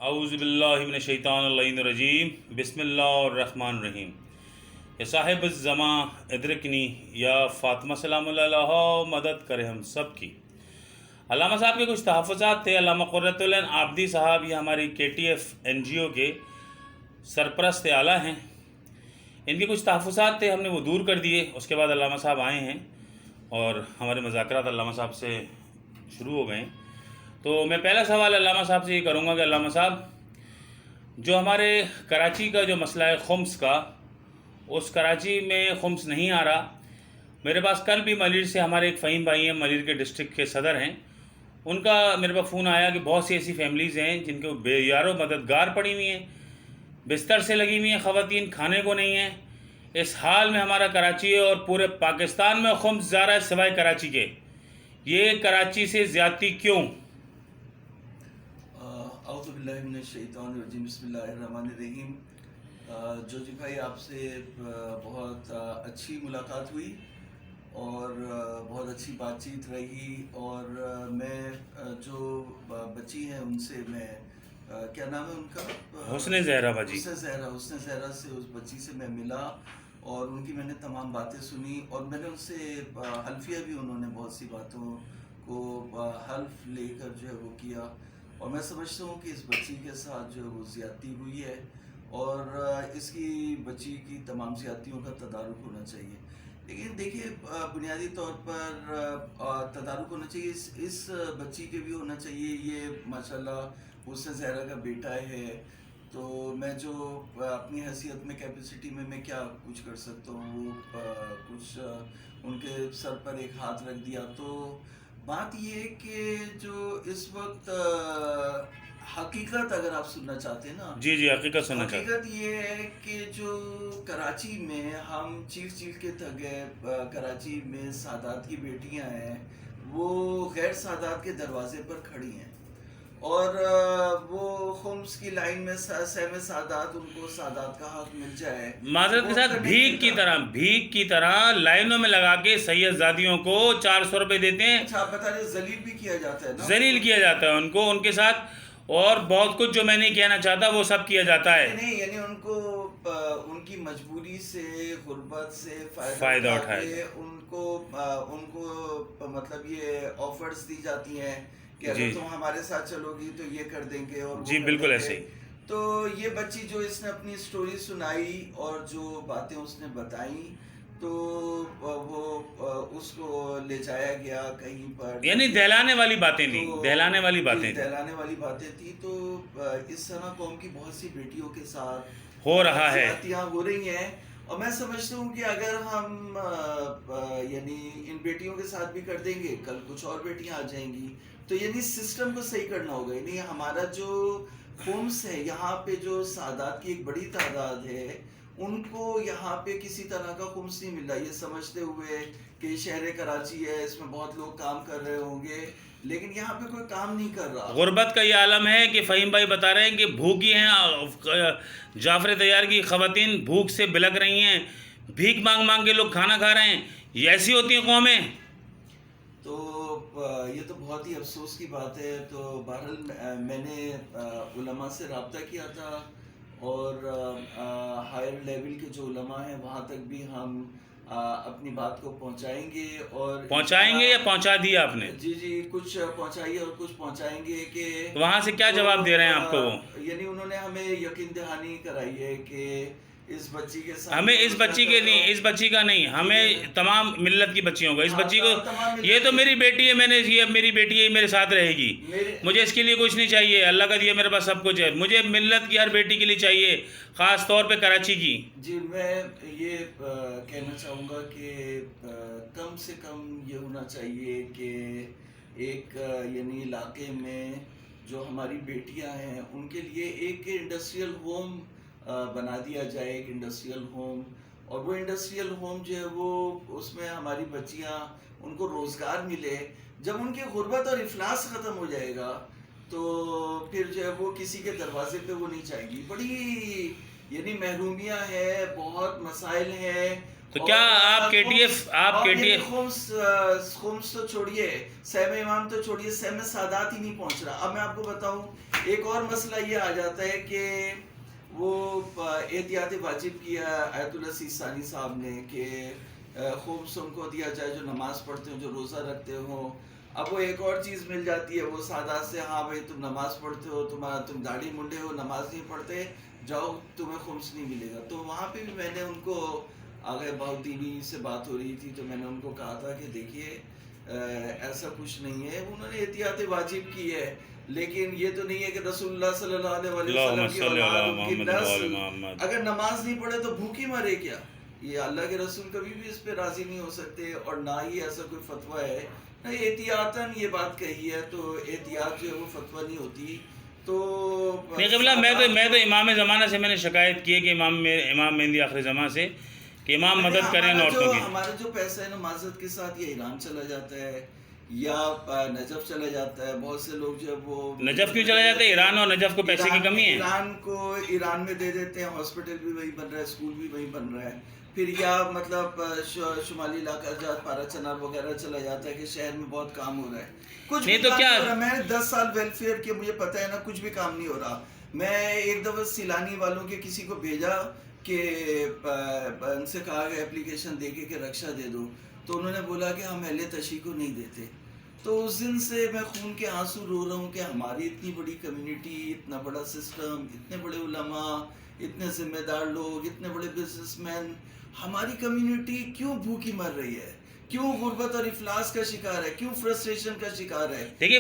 اعوذ باللہ من الشیطان الرجیم بسم اللہ الرحمن الرحیم۔ یا صاحب الزماں ادرکنی، یا فاطمہ سلام اللہ علیہ مدد کرے ہم سب کی۔ علامہ صاحب کے کچھ تحفظات تھے۔ علامہ قرۃ العین عابدی صاحب یہ ہماری KTF NGO کے سرپرست اعلیٰ ہیں، ان کے کچھ تحفظات تھے، ہم نے وہ دور کر دیے۔ اس کے بعد علامہ صاحب آئے ہیں اور ہمارے مذاکرات علامہ صاحب سے شروع ہو گئے ہیں۔ تو میں پہلا سوال علامہ صاحب سے یہ کروں گا کہ علامہ صاحب، جو ہمارے کراچی کا جو مسئلہ ہے خمس کا، اس کراچی میں خمس نہیں آ رہا۔ میرے پاس کل بھی ملیر سے ہمارے ایک فہیم بھائی ہیں، ملیر کے ڈسٹرکٹ کے صدر ہیں، ان کا میرے پاس فون آیا کہ بہت سی ایسی فیملیز ہیں جن کو بے یار و مددگار پڑی ہوئی ہیں، بستر سے لگی ہوئی ہیں خواتین، کھانے کو نہیں ہیں۔ اس حال میں ہمارا کراچی ہے اور پورے پاکستان میں خمس جا رہا ہے سوائے کراچی کے۔ یہ کراچی سے زیادتی کیوں؟ اعوذ باللہ من الشیطان الرجیم، بسم اللہ الرحمن الرحیم۔ جوجی بھائی، آپ سے بہت اچھی ملاقات ہوئی اور بہت اچھی بات چیت رہی، اور میں جو بچی ہیں ان سے میں کیا نام ہے ان کا؟ حسن زہرا باجی۔ حسن زہرا سے، اس بچی سے میں ملا اور ان کی میں نے تمام باتیں سنی، اور میں نے ان سے حلفیہ بھی، انہوں نے بہت سی باتوں کو حلف لے کر جو ہے وہ کیا، اور میں سمجھتا ہوں کہ اس بچی کے ساتھ جو ہے وہ زیادتی ہوئی ہے، اور اس کی بچی کی تمام زیادتیوں کا تدارک ہونا چاہیے۔ لیکن دیکھیے، بنیادی طور پر تدارک ہونا چاہیے، اس بچی کے بھی ہونا چاہیے۔ یہ ماشاءاللہ حسن زہرا کا بیٹا ہے، تو میں جو اپنی حیثیت میں، کیپیسٹی میں کیا کچھ کر سکتا ہوں، وہ کچھ ان کے سر پر ایک ہاتھ رکھ دیا۔ تو بات یہ ہے کہ جو اس وقت حقیقت اگر آپ سننا چاہتے ہیں نا، جی حقیقت سننا چاہتے ہیں۔ حقیقت یہ ہے کہ جو کراچی میں ہم چیخ کے تھک گئے، کراچی میں سادات کی بیٹیاں ہیں، وہ غیر سادات کے دروازے پر کھڑی ہیں، اور وہ خمس کی لائن میں سہم سادات، ان کو سادات کا حق مل جائے، معذرت کے ساتھ بھیک کی طرح لائنوں میں لگا کے سید زادیوں کو 400 روپے دیتے ہیں۔ اچھا، آپ بتا رہے ذلیل بھی کیا جاتا ہے نا؟ ذلیل کیا جاتا ہے ان کو، ان کے ساتھ اور بہت کچھ جو میں نہیں کہنا چاہتا وہ سب کیا جاتا ہے۔ نہیں، یعنی ان کو ان کی مجبوری سے، غربت سے فائدہ اٹھایا کے ان کو مطلب یہ آفرز دی جاتی ہیں کہ اگر تم ہمارے ساتھ چلو گی تو یہ کر دیں گے، اور جی بالکل ایسے ہی۔ تو یہ بچی جو اس نے اپنی سٹوری سنائی اور جو باتیں اس نے بتائیں، تو وہ اس کو لے جایا گیا کہیں پر، یعنی دہلانے والی باتیں تھیں، دہلانے والی باتیں تھی۔ تو اس طرح قوم کی بہت سی بیٹیوں کے ساتھ ہو رہا ہے، زیادتیاں ہو رہی ہیں، اور میں سمجھتا ہوں کہ اگر ہم یعنی ان بیٹیوں کے ساتھ بھی کر دیں گے، کل کچھ اور بیٹیاں آ جائیں گی، تو یعنی سسٹم کو صحیح کرنا ہوگا۔ یعنی ہمارا جو خمس ہے، یہاں پہ جو سادات کی ایک بڑی تعداد ہے، ان کو یہاں پہ کسی طرح کا خمس نہیں مل رہا، یہ سمجھتے ہوئے کہ شہر کراچی ہے، اس میں بہت لوگ کام کر رہے ہوں گے، لیکن یہاں پہ کوئی کام نہیں کر رہا۔ غربت کا یہ عالم ہے کہ فہیم بھائی بتا رہے ہیں کہ بھوکی ہیں، جعفر طیار کی خواتین بھوک سے بلک رہی ہیں، بھیک مانگ کے لوگ کھانا کھا رہے ہیں، یہ ایسی ہوتی ہیں قومیں؟ تو یہ تو بہت ہی افسوس کی بات ہے۔ تو بہرحال میں نے علماء سے رابطہ کیا تھا، اور ہائر لیول کے جو علماء ہیں وہاں تک بھی ہم اپنی بات کو پہنچائیں گے، اور پہنچائیں گے یا پہنچا دیا آپ نے؟ جی کچھ پہنچائیے اور کچھ پہنچائیں گے۔ کہ وہاں سے کیا جواب دے رہے ہیں آپ کو وہ؟ یعنی انہوں نے ہمیں یقین دہانی کرائی ہے کہ اس بچی کے ساتھ، ہمیں اس بچی کے نہیں، اس بچی کا نہیں، ہمیں تمام ملت کی بچیوں کا، اس بچی کو، یہ تو میری بیٹی ہے، میں نے یہ میری بیٹی ہے، میرے ساتھ رہے گی، مجھے اس کے لیے کچھ نہیں چاہیے، اللہ کا دیا میرے پاس سب کچھ ہے، مجھے ملت کی ہر بیٹی کے لیے چاہیے، خاص طور پہ کراچی کی۔ جی میں یہ کہنا چاہوں گا کہ کم سے کم یہ ہونا چاہیے کہ ایک یعنی علاقے میں جو ہماری بیٹیاں ہیں ان کے لیے ایک انڈسٹریل ہوم بنا دیا جائے، ایک انڈسٹریل ہوم، اور وہ انڈسٹریل ہوم جو ہے وہ اس میں ہماری بچیاں، ان کو روزگار ملے۔ جب ان کی غربت اور افلاس ختم ہو جائے گا تو پھر جو ہے وہ کسی کے دروازے پہ وہ نہیں جائے گی۔ بڑی یعنی محرومیاں ہیں، بہت مسائل ہیں، تو کیا آپ کے ٹی ایف خمس تو چھوڑیے، سہم امام تو چھوڑیے، سہم سادات ہی نہیں پہنچ رہا. اب میں آپ کو بتاؤں ایک اور مسئلہ یہ آ جاتا ہے کہ وہ احتیاط واجب کیا آیت اللہ سیستانی صاحب نے کہ خمس ان کو دیا جائے جو نماز پڑھتے ہوں، جو روزہ رکھتے ہوں. اب وہ ایک اور چیز مل جاتی ہے وہ سادات سے، ہاں بھائی تم نماز پڑھتے ہو، تم داڑھی منڈے ہو، نماز نہیں پڑھتے، جاؤ تمہیں خمس نہیں ملے گا. تو وہاں پہ بھی میں نے ان کو آگے بہدینی سے بات ہو رہی تھی تو میں نے ان کو کہا تھا کہ دیکھیے ایسا کچھ نہیں ہے. انہوں نے احتیاط واجب کی ہے لیکن یہ تو نہیں ہے کہ رسول اللہ صلی اللہ علیہ وسلم کی اولاد ان کی نسل اگر نماز نہیں پڑھے تو بھوکی مرے کیا. یہ اللہ کے رسول کبھی بھی اس پہ راضی نہیں ہو سکتے اور نہ ہی ایسا کوئی فتویٰ ہے، نہ احتیاطاً یہ بات کہی ہے. تو احتیاط جو ہے وہ فتویٰ نہیں ہوتی. تو نہیں قبلہ میں تو امام زمانہ سے میں نے شکایت کی ہے کہ امام مہدی آخر زمان سے کہ امام مدد کریں عورتوں کی. ہمارا جو پیسہ ہے نا معذرت کے ساتھ یہ ایران چلا جاتا ہے یا نجف چلا جاتا ہے. بہت سے لوگ جو ہے وہ نجف کیوں چلا جاتا ہے؟ ایران اور نجف کو پیسے کی کمی ہے. ایران کو ایران میں دے دیتے ہیں، ہاسپٹل بھی وہی بن رہا ہے، اسکول بھی وہی بن رہا ہے. پھر یا مطلب شمالی علاقہ جات پارا چنار وغیرہ چلا جاتا ہے کہ شہر میں بہت کام ہو رہا ہے. کچھ نہیں تو کیا میں نے 10 سال ویلفیئر کے مجھے پتہ ہے نا کچھ بھی کام نہیں ہو رہا. میں ایک دفعہ سیلانی والوں کے کسی کو بھیجا کہ ان سے کہا کہ اپلیکیشن دے کے کہ رکشہ دے دو تو انہوں نے بولا کہ ہم اہل تشیع کو نہیں دیتے. تو اس دن سے میں خون کے آنسو رو رہا ہوں کہ ہماری اتنی بڑی کمیونٹی، اتنا بڑا سسٹم، اتنے بڑے علماء، اتنے ذمہ دار لوگ، اتنے بڑے بزنس مین، ہماری کمیونٹی کیوں بھوکی مر رہی ہے، کیوں غربت اور افلاس کا شکار ہے، کیوں فرسٹریشن کا شکار ہے. دیکھیے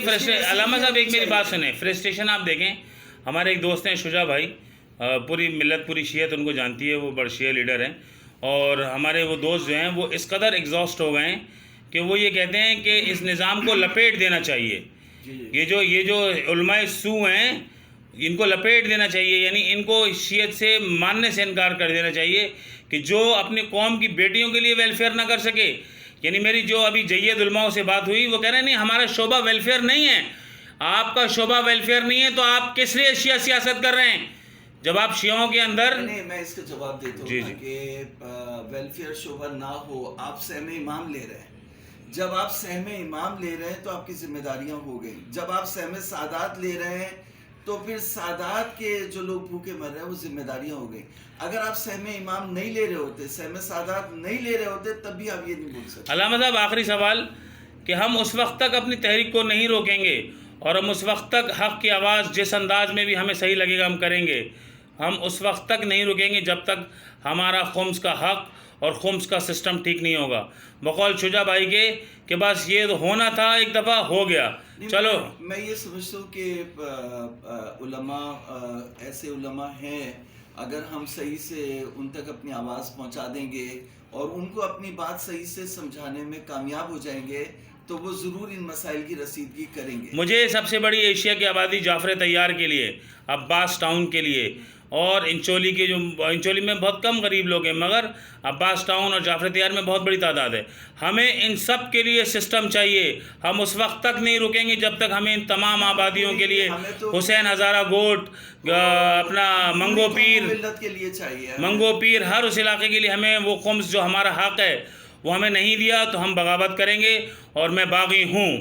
علامہ صاحب ایک میری بات سنیں، فرسٹریشن آپ دیکھیں. ہمارے ایک دوست ہیں شجاع بھائی، پوری ملت پوری شیعت ان کو جانتی ہے، وہ بڑے شیعہ لیڈر ہیں. اور ہمارے وہ دوست جو ہیں وہ اس قدر ایگزاسٹ ہو گئے ہیں کہ وہ یہ کہتے ہیں کہ اس نظام کو لپیٹ دینا چاہیے. یہ جو علماء سو ہیں ان کو لپیٹ دینا چاہیے، یعنی ان کو شیعت سے ماننے سے انکار کر دینا چاہیے کہ جو اپنی قوم کی بیٹیوں کے لیے ویلفیئر نہ کر سکے. یعنی میری جو ابھی جید علماء سے بات ہوئی وہ کہہ رہے ہیں نہیں ہمارا شعبہ ویلفیئر نہیں ہے. آپ کا شعبہ ویلفیئر نہیں ہے تو آپ کس لیے شیعہ سیاست کر رہے ہیں جب آپ شیعوں کے اندر. نہیں میں اس کا جواب دیتا ہوں کہ ویلفیئر شعبہ نہ ہو، آپ سہم امام لے رہے ہیں. جب آپ سہم امام لے رہے ہیں تو آپ کی ذمہ داریاں ہو گئی. جب آپ سہم سادات لے رہے ہیں تو پھر سادات کے جو لوگ بھوکے مر رہے ہیں وہ ذمہ داریاں ہو گئی. اگر آپ سہم امام نہیں لے رہے ہوتے، سہم سادات نہیں لے رہے ہوتے تب بھی آپ یہ نہیں بول سکتے. علامہ صاحب آخری سوال کہ ہم اس وقت تک اپنی تحریک کو نہیں روکیں گے اور ہم اس وقت تک حق کی آواز جس انداز میں بھی ہمیں صحیح لگے گا ہم کریں گے. ہم اس وقت تک نہیں رکیں گے جب تک ہمارا خمس کا حق اور خمس کا سسٹم ٹھیک نہیں ہوگا. بقول شجاع بھائی کے کہ بس یہ ہونا تھا ایک دفعہ ہو گیا. چلو میں یہ سمجھتا ہوں کہ علماء ایسے علماء ہیں اگر ہم صحیح سے ان تک اپنی آواز پہنچا دیں گے اور ان کو اپنی بات صحیح سے سمجھانے میں کامیاب ہو جائیں گے تو وہ ضرور ان مسائل کی رسیدگی کریں گے. مجھے سب سے بڑی ایشیا کی آبادی جعفر طیار کے لیے، عباس ٹاؤن کے لیے اور انچولی کے جو انچولی میں بہت کم غریب لوگ ہیں مگر عباس ٹاؤن اور جعفر طیار میں بہت بڑی تعداد ہے. ہمیں ان سب کے لیے سسٹم چاہیے. ہم اس وقت تک نہیں رکیں گے جب تک ہمیں ان تمام آبادیوں کے لیے حسین ہزارہ گوٹ، اپنا منگو پیر، ہر اس علاقے کے لیے ہمیں وہ خمس جو ہمارا حق ہے وہ ہمیں نہیں دیا تو ہم بغاوت کریں گے اور میں باغی ہوں.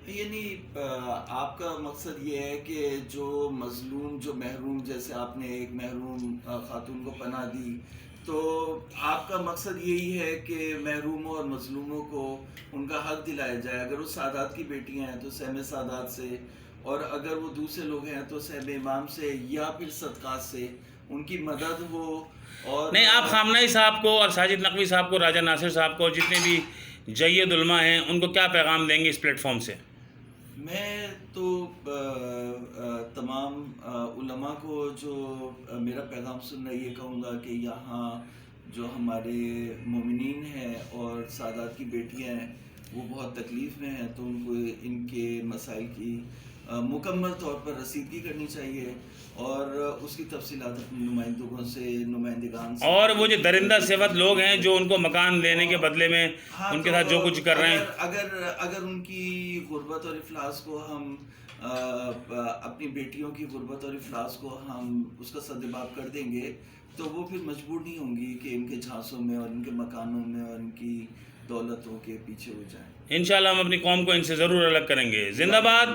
یعنی آپ کا مقصد یہ ہے کہ جو مظلوم، جو محروم، جیسے آپ نے ایک محروم خاتون کو پناہ دی تو آپ کا مقصد یہی ہے کہ محروموں اور مظلوموں کو ان کا حق دلایا جائے. اگر وہ سادات کی بیٹیاں ہیں تو سہم سادات سے، اور اگر وہ دوسرے لوگ ہیں تو سہم امام سے یا پھر صدقات سے ان کی مدد ہو. اور نہیں آپ خامنہئی صاحب کو اور ساجد نقوی صاحب کو، راجہ ناصر صاحب کو، جتنے بھی جید علماء ہیں ان کو کیا پیغام دیں گے اس پلیٹ فارم سے؟ میں تو تمام علماء کو جو میرا پیغام سن رہا یہ کہوں گا کہ یہاں جو ہمارے مومنین ہیں اور سادات کی بیٹیاں ہیں وہ بہت تکلیف میں ہیں تو ان کو ان کے مسائل کی مکمل طور پر رسیدگی کرنی چاہیے اور اس کی تفصیلات اپنے نمائندگان سے اور وہ جو درندہ صفت لوگ ہیں جو ان کو مکان لینے کے بدلے میں ان کے ساتھ جو کچھ کر رہے ہیں، اگر ان کی غربت اور افلاس کو ہم اپنی بیٹیوں کی غربت اور افلاس کو ہم اس کا سدباب کر دیں گے تو وہ پھر مجبور نہیں ہوں گی کہ ان کے جھانسوں میں اور ان کے مکانوں میں اور ان کی دولتوں کے پیچھے ہو جائیں. انشاءاللہ ہم اپنی قوم کو ان سے ضرور الگ کریں گے. زندہ باد.